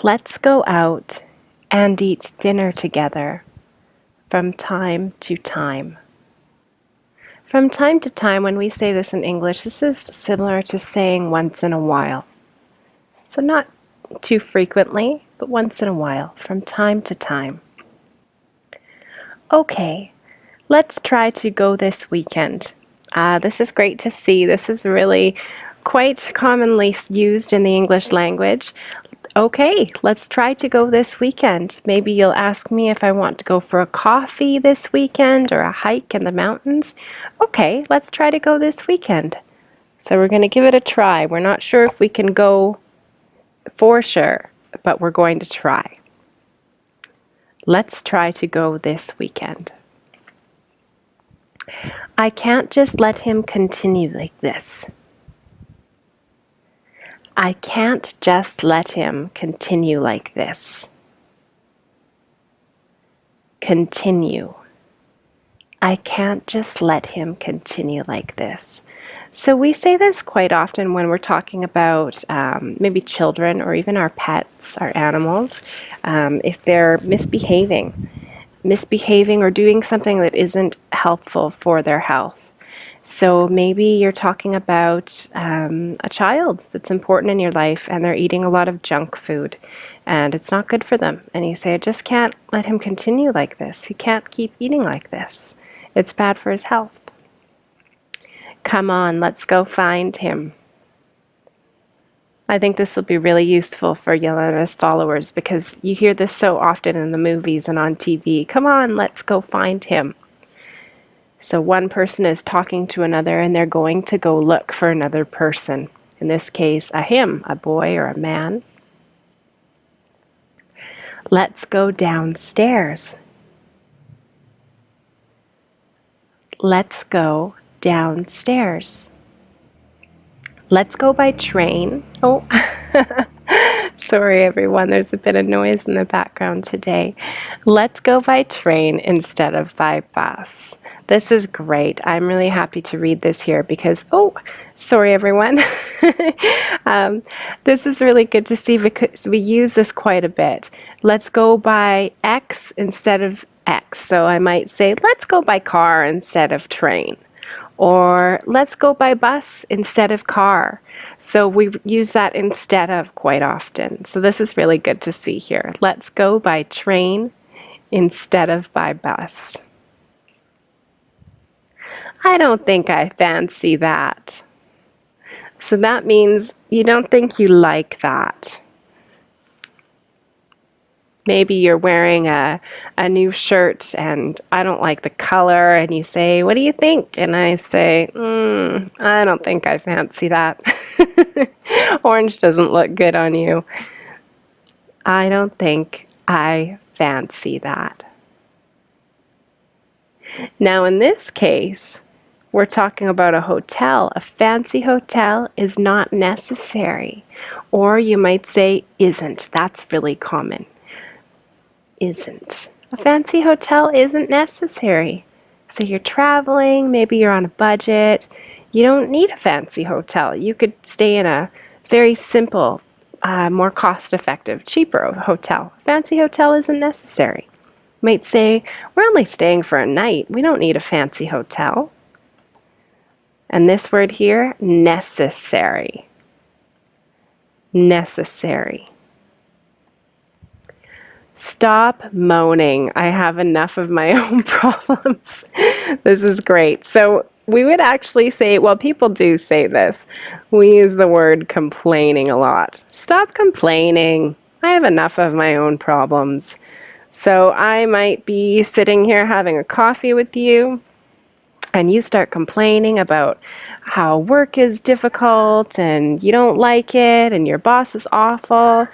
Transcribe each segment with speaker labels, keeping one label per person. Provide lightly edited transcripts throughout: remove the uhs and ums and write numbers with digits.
Speaker 1: Let's go out and eat dinner together from time to time. From time to time, when we say this in English, this is similar to saying once in a while. So not too frequently, but once in a while, from time to time. Okay, let's try to go this weekend. This is great to see. This is really quite commonly used in the English language. Okay, let's try to go this weekend. Maybe you'll ask me if I want to go for a coffee this weekend or a hike in the mountains. Okay, let's try to go this weekend. So we're going to give it a try. We're not sure if we can go for sure, but we're going to try. Let's try to go this weekend. I can't just let him continue like this. I can't just let him continue like this. Continue. I can't just let him continue like this. So we say this quite often when we're talking about maybe children or even our pets, our animals, if they're misbehaving or doing something that isn't helpful for their health. So maybe you're talking about a child that's important in your life and they're eating a lot of junk food and it's not good for them. And you say, I just can't let him continue like this. He can't keep eating like this. It's bad for his health. Come on, let's go find him. I think this will be really useful for Yelena's followers because you hear this so often in the movies and on TV. Come on, let's go find him. So one person is talking to another and they're going to go look for another person. In this case, a him, a boy or a man. Let's go downstairs. Let's go downstairs. Let's go by train. Oh, sorry everyone, there's a bit of noise in the background today. Let's go by train instead of by bus. This is great. I'm really happy to read this here because, oh, sorry everyone. This is really good to see because we use this quite a bit. Let's go by X instead of X. So I might say, let's go by car instead of train. Or let's go by bus instead of car. So we use that instead of quite often. So this is really good to see here. Let's go by train instead of by bus. I don't think I fancy that. So that means you don't think you like that. Maybe you're wearing a new shirt and I don't like the color and you say, what do you think? And I say, I don't think I fancy that. Orange doesn't look good on you. I don't think I fancy that. Now in this case, we're talking about a hotel. A fancy hotel is not necessary. Or you might say isn't. That's really common. Isn't. A fancy hotel isn't necessary. So you're traveling, maybe you're on a budget. You don't need a fancy hotel. You could stay in a very simple, more cost-effective, cheaper hotel. A fancy hotel isn't necessary. You might say, we're only staying for a night. We don't need a fancy hotel. And this word here, necessary. Necessary. Stop moaning. I have enough of my own problems. This is great. So we would actually say, well, people do say this. We use the word complaining a lot. Stop complaining. I have enough of my own problems. So I might be sitting here having a coffee with you, and you start complaining about how work is difficult and you don't like it and your boss is awful.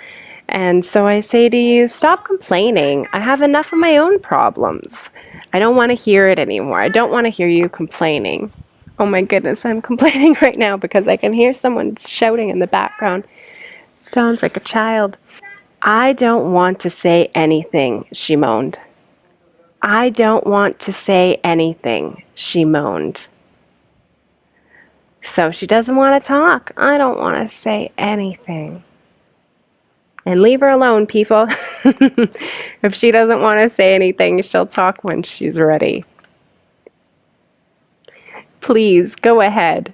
Speaker 1: And so I say to you, stop complaining. I have enough of my own problems. I don't want to hear it anymore. I don't want to hear you complaining. Oh my goodness, I'm complaining right now because I can hear someone shouting in the background. It sounds like a child. I don't want to say anything, she moaned. I don't want to say anything, she moaned. So she doesn't want to talk. I don't want to say anything. And leave her alone, people. If she doesn't want to say anything, she'll talk when she's ready. Please go ahead.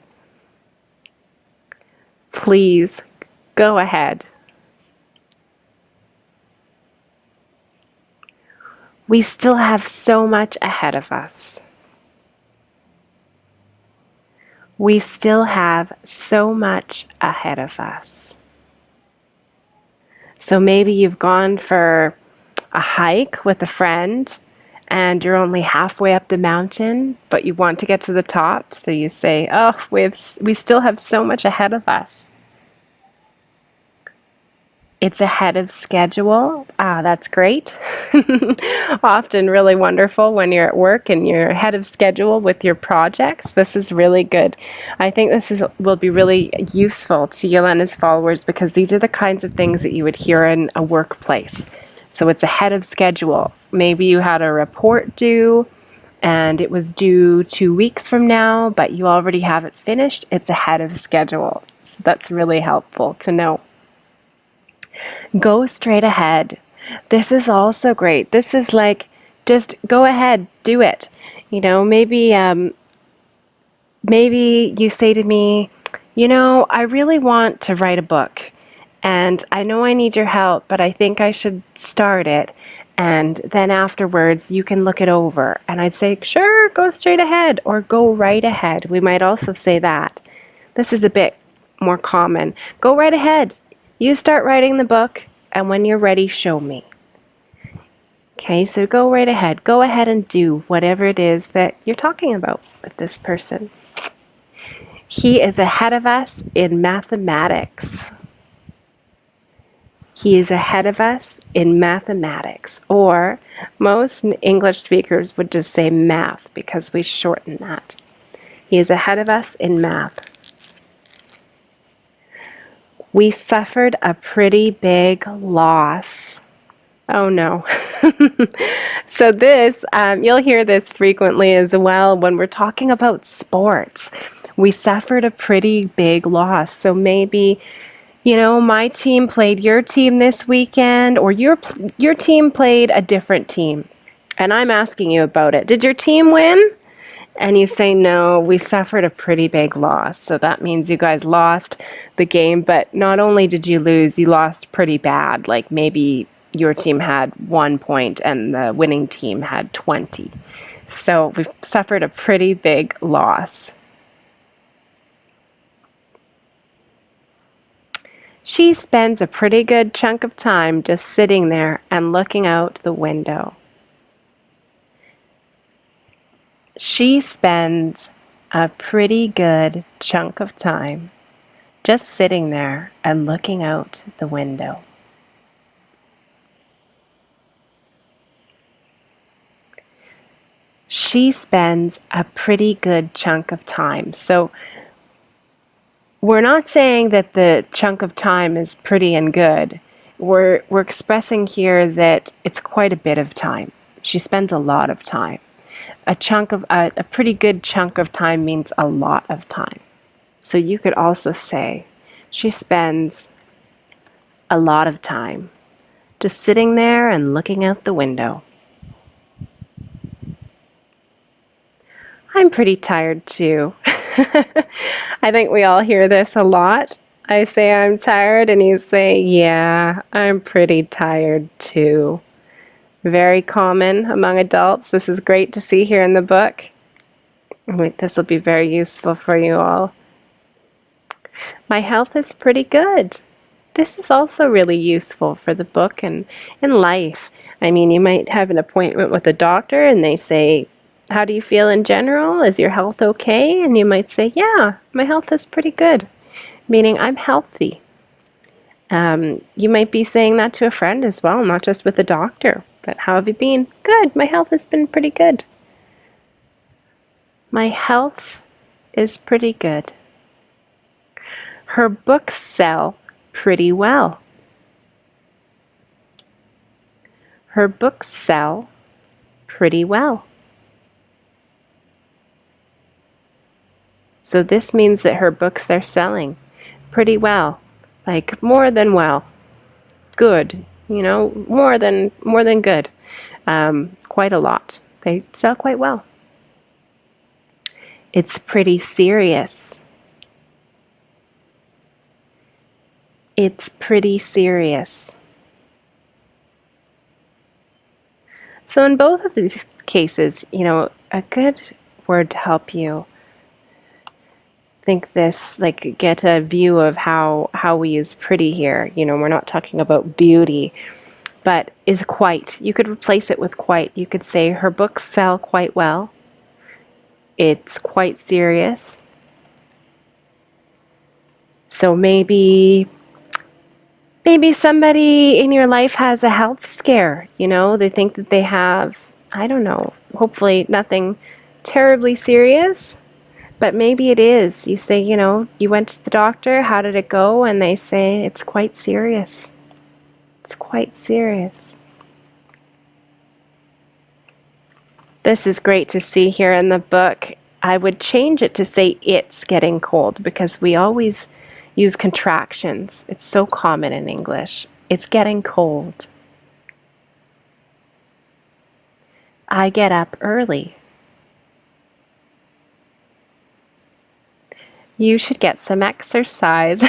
Speaker 1: Please go ahead. We still have so much ahead of us. We still have so much ahead of us. So maybe you've gone for a hike with a friend and you're only halfway up the mountain, but you want to get to the top. So you say, oh, we still have so much ahead of us. It's ahead of schedule. Ah, that's great. Often really wonderful when you're at work and you're ahead of schedule with your projects. This is really good. I think will be really useful to Yelena's followers because these are the kinds of things that you would hear in a workplace. So it's ahead of schedule. Maybe you had a report due and it was due 2 weeks from now, but you already have it finished. It's ahead of schedule. So that's really helpful to know. Go straight ahead. This is also great. This is like, just go ahead, do it. You know, maybe you say to me, I really want to write a book, and I know I need your help, but I think I should start it, and then afterwards you can look it over. And I'd say, sure, go straight ahead, or go right ahead. We might also say that. This is a bit more common. Go right ahead. You start writing the book, and when you're ready, show me. Okay, so go right ahead. Go ahead and do whatever it is that you're talking about with this person. He is ahead of us in mathematics. He is ahead of us in mathematics. Or most English speakers would just say math because we shorten that. He is ahead of us in math. We suffered a pretty big loss. Oh no. So this, you'll hear this frequently as well when we're talking about sports. We suffered a pretty big loss. So maybe, my team played your team this weekend, or your team played a different team. And I'm asking you about it. Did your team win? And you say, no, we suffered a pretty big loss. So that means you guys lost the game, but not only did you lose, you lost pretty bad. Like maybe your team had 1 point and the winning team had 20. So we've suffered a pretty big loss. She spends a pretty good chunk of time just sitting there and looking out the window. She spends a pretty good chunk of time just sitting there and looking out the window. She spends a pretty good chunk of time. So we're not saying that the chunk of time is pretty and good. We're expressing here that it's quite a bit of time. She spends a lot of time. A pretty good chunk of time means a lot of time. So you could also say she spends a lot of time just sitting there and looking out the window. I'm pretty tired too. I think we all hear this a lot. I say I'm tired and you say, yeah, I'm pretty tired too. Very common among adults. This is great to see here in the book. This will be very useful for you all. My health is pretty good. This is also really useful for the book and in life. I mean, you might have an appointment with a doctor and they say, how do you feel in general? Is your health okay? And you might say, yeah, my health is pretty good, meaning I'm healthy. You might be saying that to a friend as well, not just with a doctor. But how have you been? Good. My health has been pretty good. My health is pretty good. Her books sell pretty well. Her books sell pretty well. So this means that her books are selling pretty well, like more than well. good, more than good. Quite a lot. They sell quite well. It's pretty serious. It's pretty serious. So in both of these cases, a good word to help you think this, like get a view of how we use pretty here. We're not talking about beauty, but is quite. You could replace it with quite. You could say her books sell quite well. It's quite serious. So maybe somebody in your life has a health scare, they think that they have, I don't know, hopefully nothing terribly serious, but maybe it is. You say, you went to the doctor, how did it go? And they say, it's quite serious. It's quite serious. This is great to see here in the book. I would change it to say it's getting cold because we always use contractions. It's so common in English. It's getting cold. I get up early. You should get some exercise.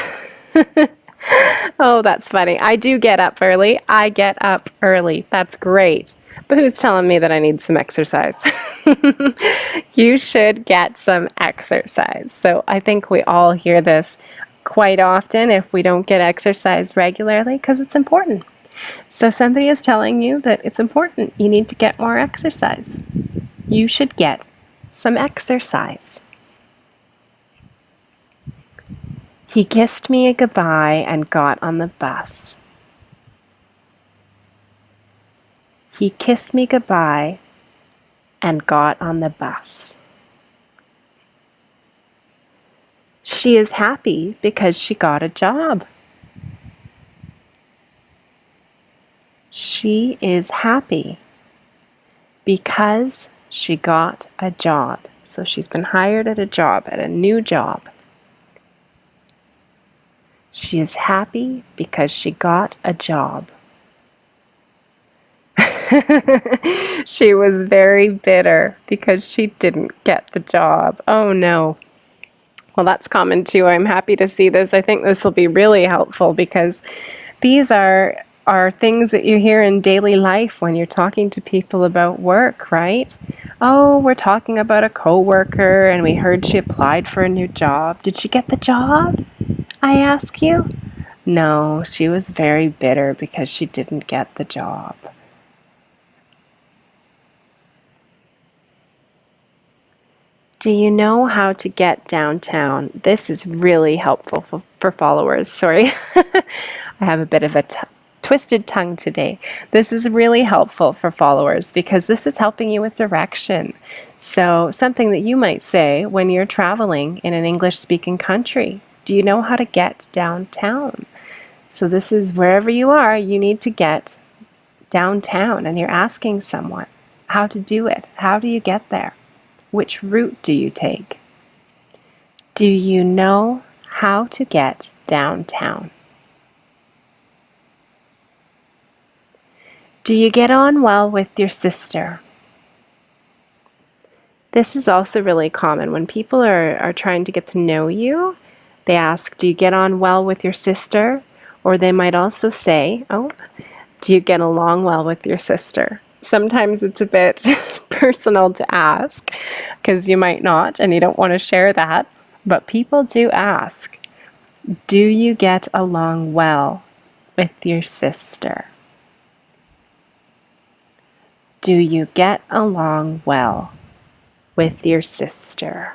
Speaker 1: Oh, that's funny. I do get up early. I get up early. That's great. But who's telling me that I need some exercise? You should get some exercise. So I think we all hear this quite often if we don't get exercise regularly because it's important. So somebody is telling you that it's important. You need to get more exercise. You should get some exercise. He kissed me goodbye and got on the bus. He kissed me goodbye and got on the bus. She is happy because she got a job. She is happy because she got a job. So she's been hired at a job, at a new job. She is happy because she got a job. She was very bitter because she didn't get the job. Oh no. Well, that's common too. I'm happy to see this. I think this will be really helpful because these are things that you hear in daily life when you're talking to people about work, right? Oh, we're talking about a coworker and we heard she applied for a new job. Did she get the job? I ask you. No, she was very bitter because she didn't get the job. Do you know how to get downtown? This is really helpful for followers. Sorry, I have a bit of a twisted tongue today. This is really helpful for followers because this is helping you with direction. So something that you might say when you're traveling in an English-speaking country. Do you know how to get downtown? So this is wherever you are, you need to get downtown and you're asking someone how to do it. How do you get there? Which route do you take? Do you know how to get downtown? Do you get on well with your sister? This is also really common. When people are trying to get to know you, they ask, do you get on well with your sister? Or they might also say, oh, do you get along well with your sister? Sometimes it's a bit personal to ask because you might not and you don't want to share that, but people do ask, do you get along well with your sister? Do you get along well with your sister?